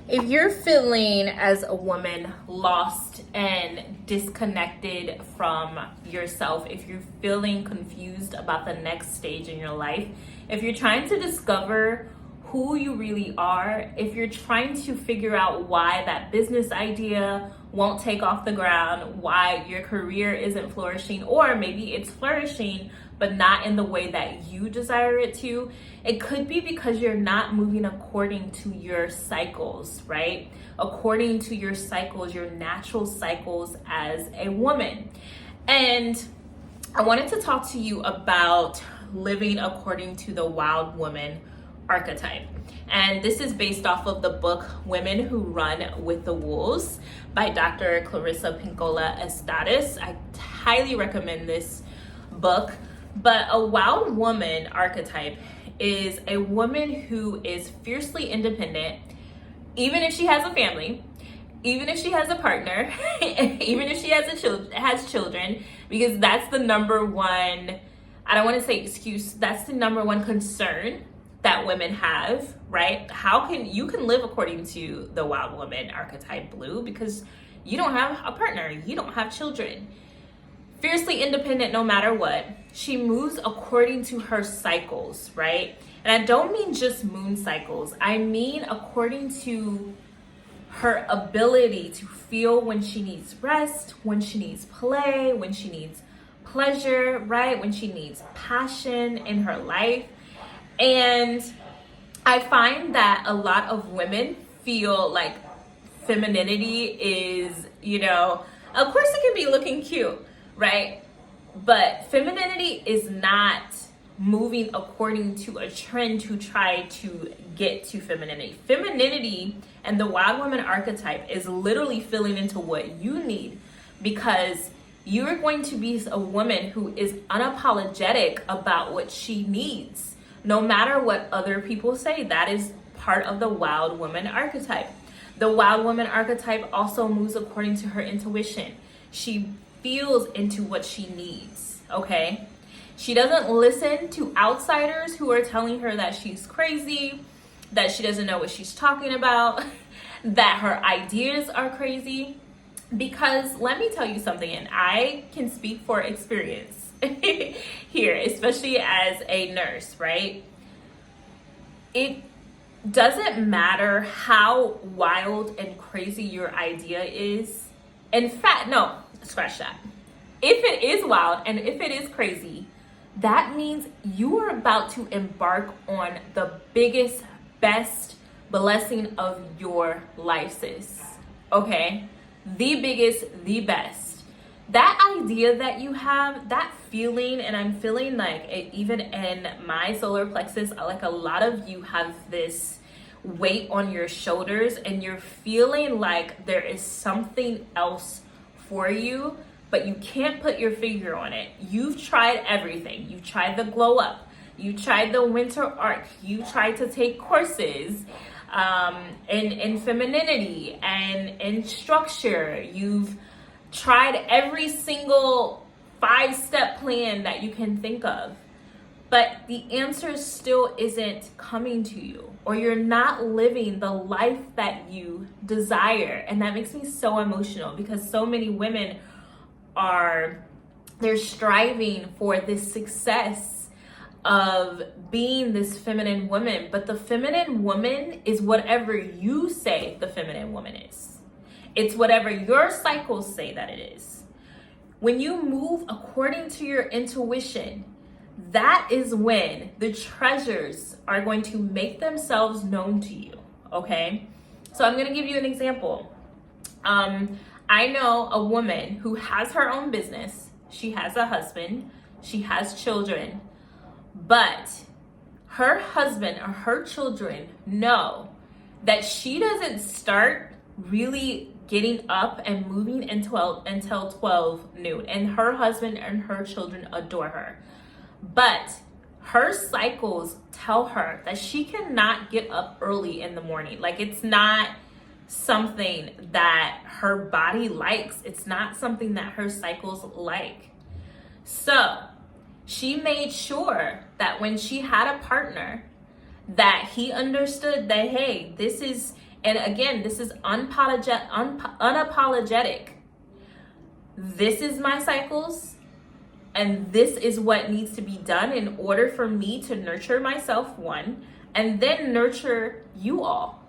If you're feeling as a woman lost and disconnected from yourself, if you're feeling confused about the next stage in your life, if you're trying to discover who you really are, if you're trying to figure out why that business idea won't take off the ground, why your career isn't flourishing, or maybe it's flourishing but not in the way that you desire it to, it could be because you're not moving according to your cycles, right? According to your cycles, your natural cycles as a woman. And I wanted to talk to you about living according to the wild woman archetype. And this is based off of the book Women Who Run with the Wolves by Dr. Clarissa Pinkola Estates. I highly recommend this book. But a wild woman archetype is a woman who is fiercely independent, even if she has a family, even if she has a partner, even if she has children, because that's the number one, I don't want to say excuse, that's the number one concern that women have, right? You can live according to the wild woman archetype, Blue, because you don't have a partner, you don't have children. Fiercely independent no matter what. She moves according to her cycles, right? And I don't mean just moon cycles. I mean according to her ability to feel when she needs rest, when she needs play, when she needs pleasure, right? When she needs passion in her life. And I find that a lot of women feel like femininity is, of course it can be looking cute, right? But femininity is not moving according to a trend to try to get to femininity. Femininity and the wild woman archetype is literally filling into what you need, because you're going to be a woman who is unapologetic about what she needs, no matter what other people say. That is part of the wild woman archetype. The wild woman archetype also moves according to her intuition. She feels into what she needs, okay? She doesn't listen to outsiders who are telling her that she's crazy, that she doesn't know what she's talking about, that her ideas are crazy. Because let me tell you something, and I can speak for experience here, especially as a nurse, right? It doesn't matter how wild and crazy your idea is. In fact, no, scratch that. If it is wild and if it is crazy, that means you are about to embark on the biggest, best blessing of your life, sis. Okay? The biggest, the best. That idea that you have, that feeling, and I'm feeling like even in my solar plexus, like a lot of you have this weight on your shoulders and you're feeling like there is something else for you, but you can't put your finger on it. You've tried everything. You've tried the glow up. You tried the winter arc. You tried to take courses in femininity and in structure. You've tried every single 5-step plan that you can think of, but the answer still isn't coming to you, or you're not living the life that you desire. And that makes me so emotional, because so many women they're striving for this success of being this feminine woman, but the feminine woman is whatever you say the feminine woman is. It's whatever your cycles say that it is. When you move according to your intuition, that is when the treasures are going to make themselves known to you, okay? So I'm gonna give you an example. I know a woman who has her own business. She has a husband, she has children, but her husband or her children know that she doesn't start really getting up and moving until 12 noon, and her husband and her children adore her. But her cycles tell her that she cannot get up early in the morning. Like, it's not something that her body likes. It's not something that her cycles like. So she made sure that when she had a partner, that he understood that, hey, this is And again, this is unapologetic. This is my cycles, and this is what needs to be done in order for me to nurture myself, one, and then nurture you all.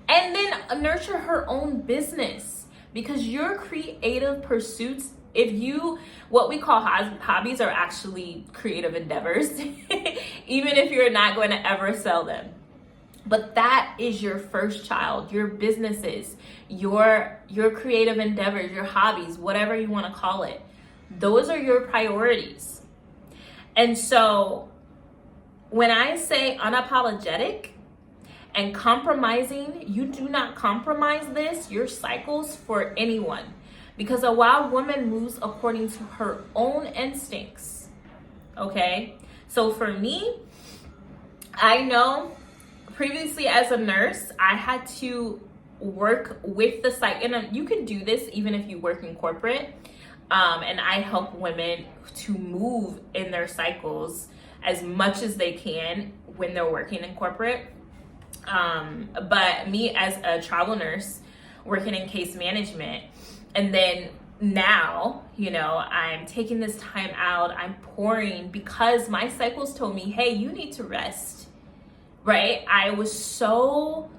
And then nurture her own business, because your creative pursuits, what we call hobbies are actually creative endeavors, even if you're not going to ever sell them. But that is your first child, your businesses, your creative endeavors, your hobbies, whatever you want to call it. Those are your priorities. And so when I say unapologetic and compromising, you do not compromise your cycles for anyone. Because a wild woman moves according to her own instincts. Okay? So for me, I know previously as a nurse, I had to work with the cycle. And you can do this even if you work in corporate. And I help women to move in their cycles as much as they can when they're working in corporate. But me as a travel nurse working in case management, and then now, I'm taking this time out, I'm pouring because my cycles told me, hey, you need to rest, right? I was so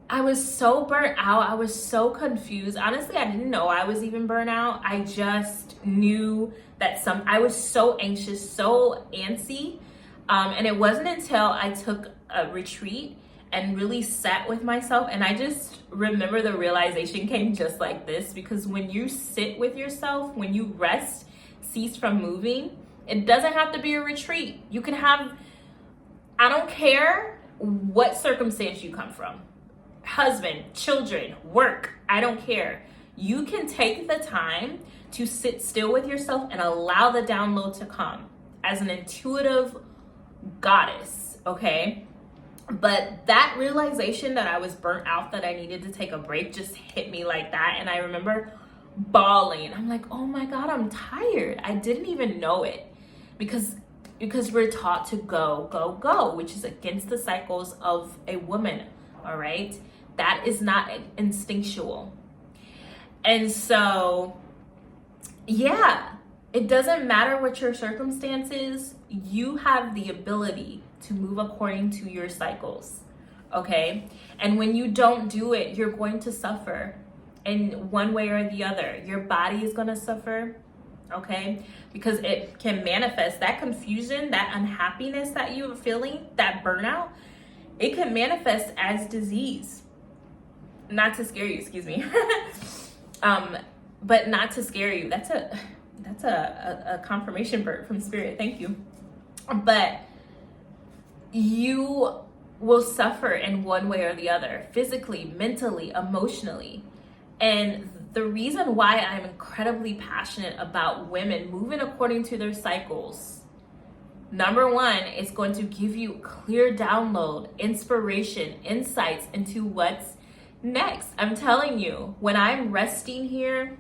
burnt out. I was so confused. Honestly, I didn't know I was even burnt out. I just knew that I was so anxious, so antsy. And it wasn't until I took a retreat and really sat with myself. And I just remember the realization came just like this, because when you sit with yourself, when you rest, cease from moving, it doesn't have to be a retreat. You can have, I don't care what circumstance you come from. Husband, children, work, I don't care. You can take the time to sit still with yourself and allow the download to come as an intuitive goddess, okay? But that realization that I was burnt out, that I needed to take a break, just hit me like that. And I remember bawling. I'm like, oh my God, I'm tired. I didn't even know it, because we're taught to go, go, go, which is against the cycles of a woman, all right? That is not instinctual. And so, yeah, it doesn't matter what your circumstances, you have the ability to move according to your cycles, okay? And when you don't do it, you're going to suffer in one way or the other. Your body is going to suffer, okay? Because it can manifest, that confusion, that unhappiness that you're feeling, that burnout, it can manifest as disease. Not to scare you, excuse me. But not to scare you. That's a confirmation burp from spirit. Thank you. But you will suffer in one way or the other, physically, mentally, emotionally. And the reason why I'm incredibly passionate about women moving according to their cycles, number one, it's going to give you clear download, inspiration, insights into what's next. I'm telling you, when I'm resting here,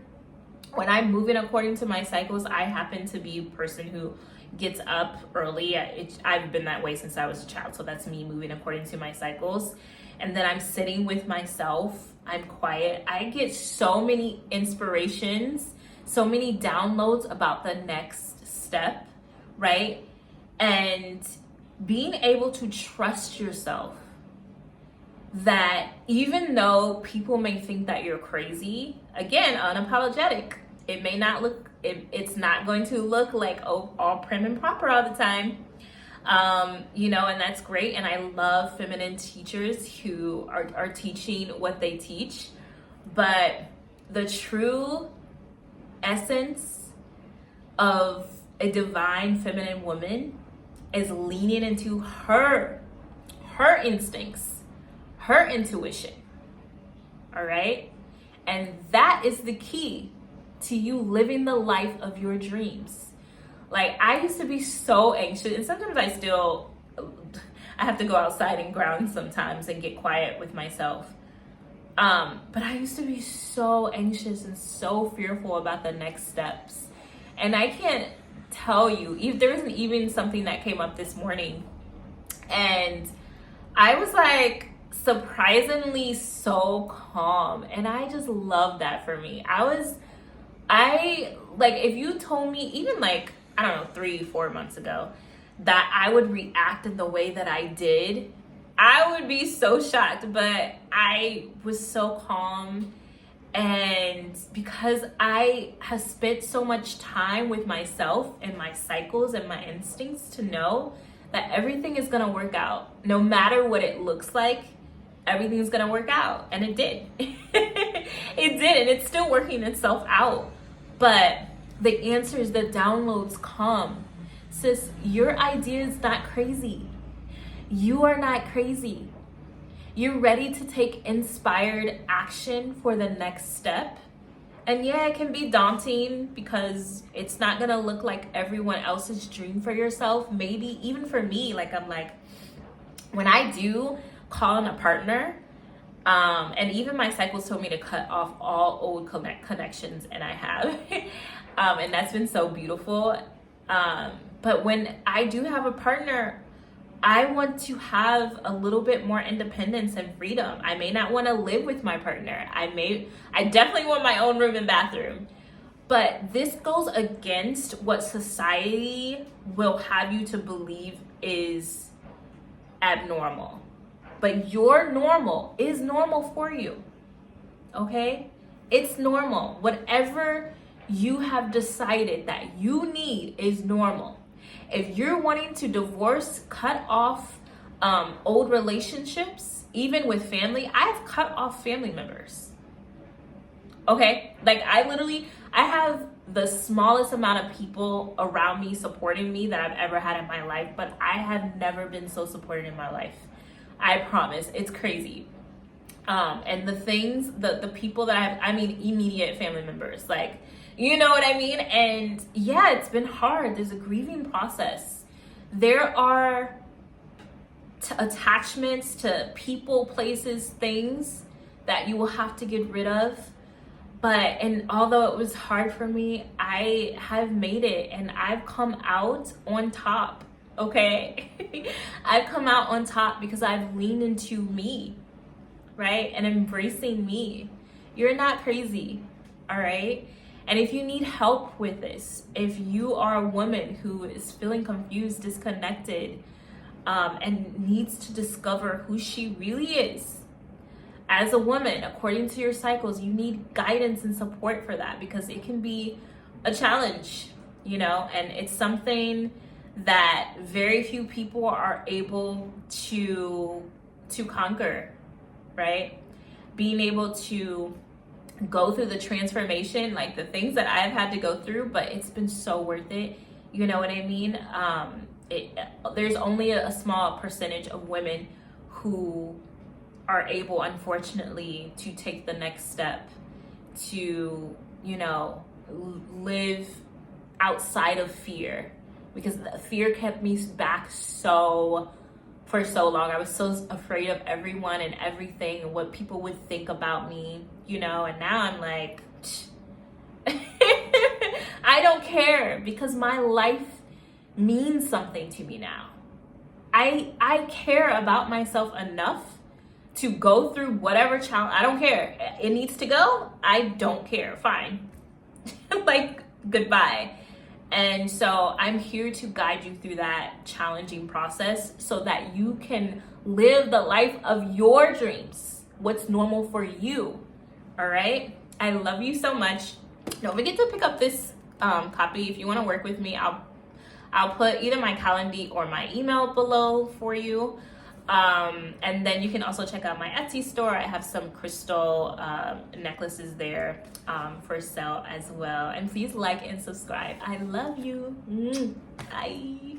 when I'm moving according to my cycles, I happen to be a person who gets up early. I've been that way since I was a child, so that's me moving according to my cycles. And then I'm sitting with myself, I'm quiet. I get so many inspirations, so many downloads about the next step, right? And being able to trust yourself, that even though people may think that you're crazy, again, unapologetic, it may not look, it's not going to look like all prim and proper all the time, and that's great. And I love feminine teachers who are teaching what they teach, but the true essence of a divine feminine woman is leaning into her instincts, her intuition, all right? And that is the key to you living the life of your dreams. Like, I used to be so anxious, and sometimes I have to go outside and ground sometimes and get quiet with myself. But I used to be so anxious and so fearful about the next steps. And I can't tell you, if there isn't even something that came up this morning, and I was like, surprisingly so calm. And I just love that for me. Like, if you told me even like, I don't know, 3-4 months ago that I would react in the way that I did, I would be so shocked. But I was so calm. And because I have spent so much time with myself and my cycles and my instincts to know that everything is going to work out, no matter what it looks like, everything's going to work out. And it did. It did. And it's still working itself out. But the answers, the downloads come. Sis, your idea is not crazy. You are not crazy. You're ready to take inspired action for the next step. And yeah, it can be daunting because it's not gonna look like everyone else's dream for yourself. Maybe even for me, like I'm like, when I do call on a partner, and even my cycles told me to cut off all old connections, and I have, and that's been so beautiful. But when I do have a partner, I want to have a little bit more independence and freedom. I may not want to live with my partner. I definitely want my own room and bathroom. But this goes against what society will have you to believe is abnormal. But your normal is normal for you. Okay? It's normal. Whatever you have decided that you need is normal. If you're wanting to divorce, cut off old relationships, even with family, I've cut off family members. Okay? Like I have the smallest amount of people around me supporting me that I've ever had in my life, but I have never been so supported in my life. I promise. It's crazy. And the things, the people that I mean, immediate family members, like, you know what I mean? And yeah, it's been hard. There's a grieving process. There are attachments to people, places, things that you will have to get rid of. And although it was hard for me, I have made it and I've come out on top, okay? I've come out on top because I've leaned into me, right? And embracing me. You're not crazy, all right? And if you need help with this, if you are a woman who is feeling confused, disconnected, and needs to discover who she really is as a woman, according to your cycles, you need guidance and support for that because it can be a challenge, you know, and it's something that very few people are able to conquer, right? Being able to go through the transformation, like the things that I've had to go through, but it's been so worth it. You know what I mean? There's only a small percentage of women who are able, unfortunately, to take the next step to, you know, live outside of fear, because the fear kept me back for so long. I was so afraid of everyone and everything and what people would think about me, you know, and now I'm like, I don't care because my life means something to me now. I care about myself enough to go through whatever challenge. I don't care. It needs to go. I don't care. Fine. Like, goodbye. And so I'm here to guide you through that challenging process so that you can live the life of your dreams, what's normal for you. All right? I love you so much. Don't forget to pick up this copy. If you want to work with me, I'll put either my Calendly or my email below for you. And then you can also check out my Etsy store. I have some crystal necklaces there for sale as well. And please like and subscribe. I love you. Bye.